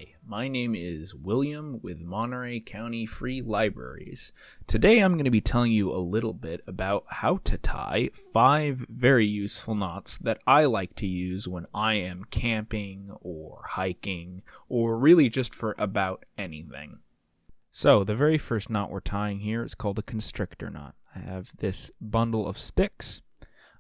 Hi, my name is William with Monterey County Free Libraries. Today I'm going to be telling you a little bit about how to tie 5 very useful knots that I like to use when I am camping or hiking or really just for about anything. So the very first knot we're tying here is called a constrictor knot. I have this bundle of sticks.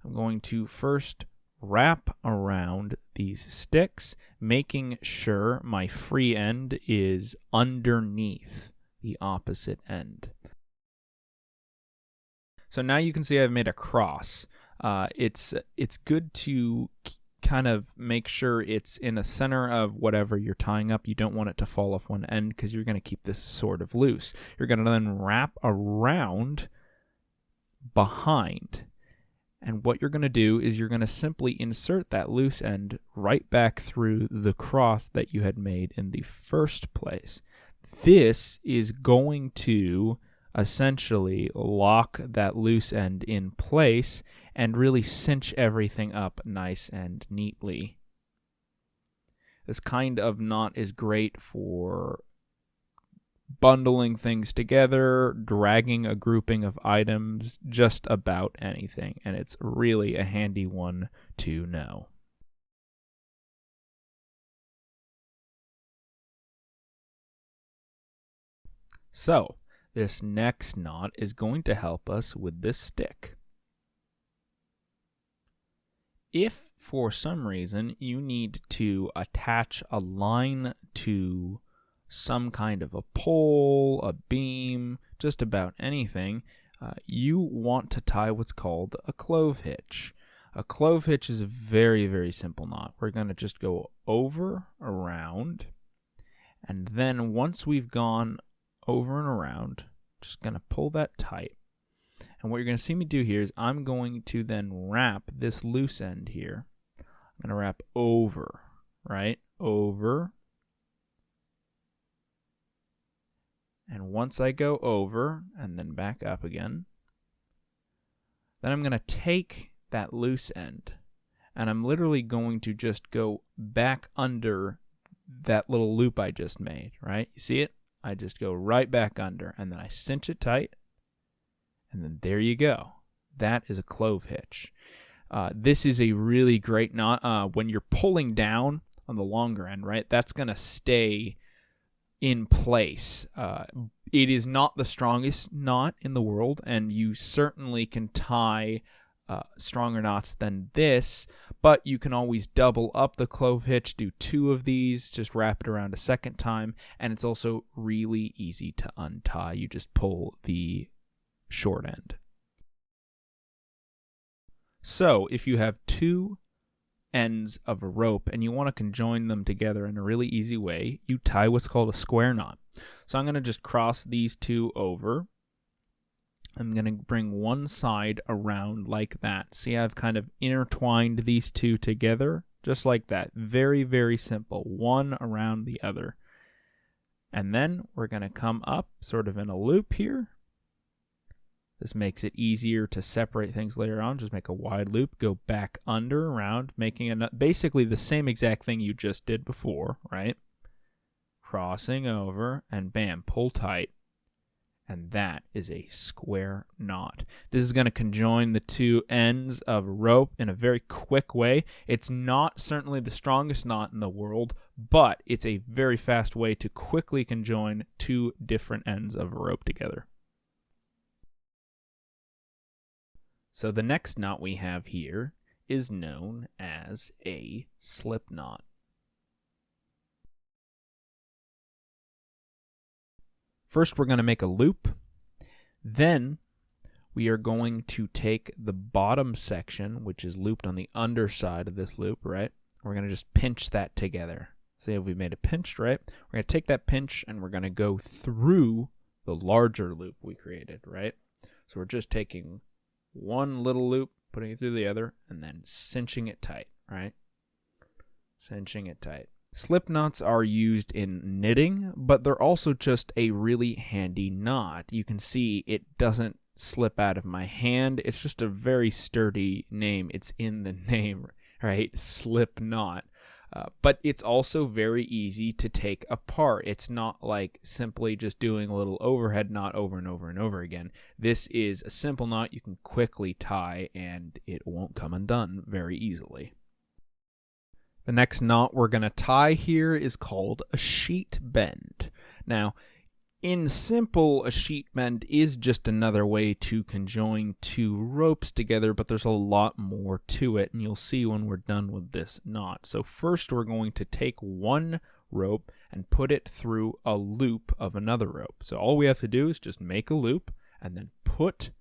I'm going to first wrap around these sticks, making sure my free end is underneath the opposite end. So now you can see I've made a cross. It's good to kind of make sure it's in the center of whatever you're tying up. You don't want it to fall off one end because you're going to keep this sort of loose. You're going to then wrap around behind. And what you're going to do is you're going to simply insert that loose end right back through the cross that you had made in the first place. This is going to essentially lock that loose end in place and really cinch everything up nice and neatly. This kind of knot is great for bundling things together, dragging a grouping of items, just about anything, and it's really a handy one to know. So, this next knot is going to help us with this stick. If for some reason you need to attach a line to some kind of a pole, a beam, just about anything, you want to tie what's called a clove hitch. A clove hitch is a very, very simple knot. We're going to just go over, around, and then once we've gone over and around, just going to pull that tight. And what you're going to see me do here is I'm going to then wrap this loose end here. I'm going to wrap over, right? Over. And once I go over and then back up again, then I'm going to take that loose end and I'm literally going to just go back under that little loop I just made, right? You see it? I just go right back under and then I cinch it tight and then there you go. That is a clove hitch. This is a really great knot. When you're pulling down on the longer end, right, that's going to stay in place. It is not the strongest knot in the world, and you certainly can tie stronger knots than this, but you can always double up the clove hitch, do 2 of these, just wrap it around a second time, and it's also really easy to untie. You just pull the short end. So if you have 2 ends of a rope and you want to conjoin them together in a really easy way, you tie what's called a square knot. So I'm going to just cross these 2 over. I'm going to bring one side around like that. See, I've kind of intertwined these 2 together just like that. Very, very simple. One around the other. And then we're going to come up sort of in a loop here. This makes it easier to separate things later on. Just make a wide loop, go back under, around, making basically the same exact thing you just did before, right? Crossing over, and bam, pull tight. And that is a square knot. This is going to conjoin the 2 ends of a rope in a very quick way. It's not certainly the strongest knot in the world, but it's a very fast way to quickly conjoin 2 different ends of a rope together. So the next knot we have here is known as a slip knot. First, we're going to make a loop. Then we are going to take the bottom section, which is looped on the underside of this loop, right? We're going to just pinch that together. See if we made it pinched, right? We're going to take that pinch and we're going to go through the larger loop we created, right? So we're just taking one little loop, putting it through the other, and then cinching it tight, right? Cinching it tight. Slip knots are used in knitting, but they're also just a really handy knot. You can see it doesn't slip out of my hand. It's just a very sturdy name. It's in the name, right? Slip knot. But it's also very easy to take apart. It's not like simply just doing a little overhead knot over and over and over again. This is a simple knot you can quickly tie, and it won't come undone very easily. The next knot we're going to tie here is called a sheet bend. Now, in simple, a sheet bend is just another way to conjoin two ropes together, but there's a lot more to it, and you'll see when we're done with this knot. So first we're going to take one rope and put it through a loop of another rope. So all we have to do is just make a loop and then put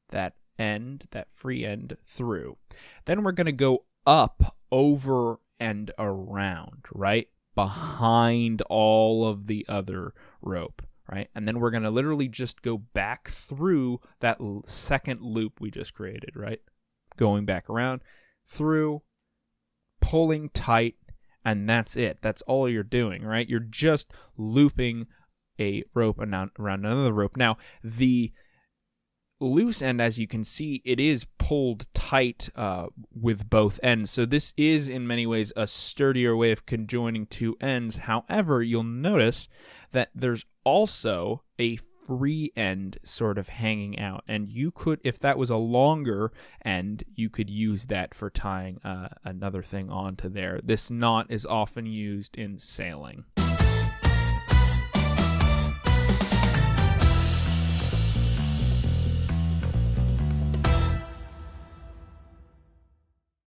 that end, that free end, through. Then we're going to go up, over, and around, right? Behind all of the other rope, right? And then we're going to literally just go back through that second loop we just created, right? Going back around, through, pulling tight, and that's it. That's all you're doing, right? You're just looping a rope around another rope. Now, the loose end, as you can see, it is pulled tight with both ends. So this is in many ways a sturdier way of conjoining two ends. However, you'll notice that there's also a free end sort of hanging out. And you could, if that was a longer end, you could use that for tying another thing onto there. This knot is often used in sailing.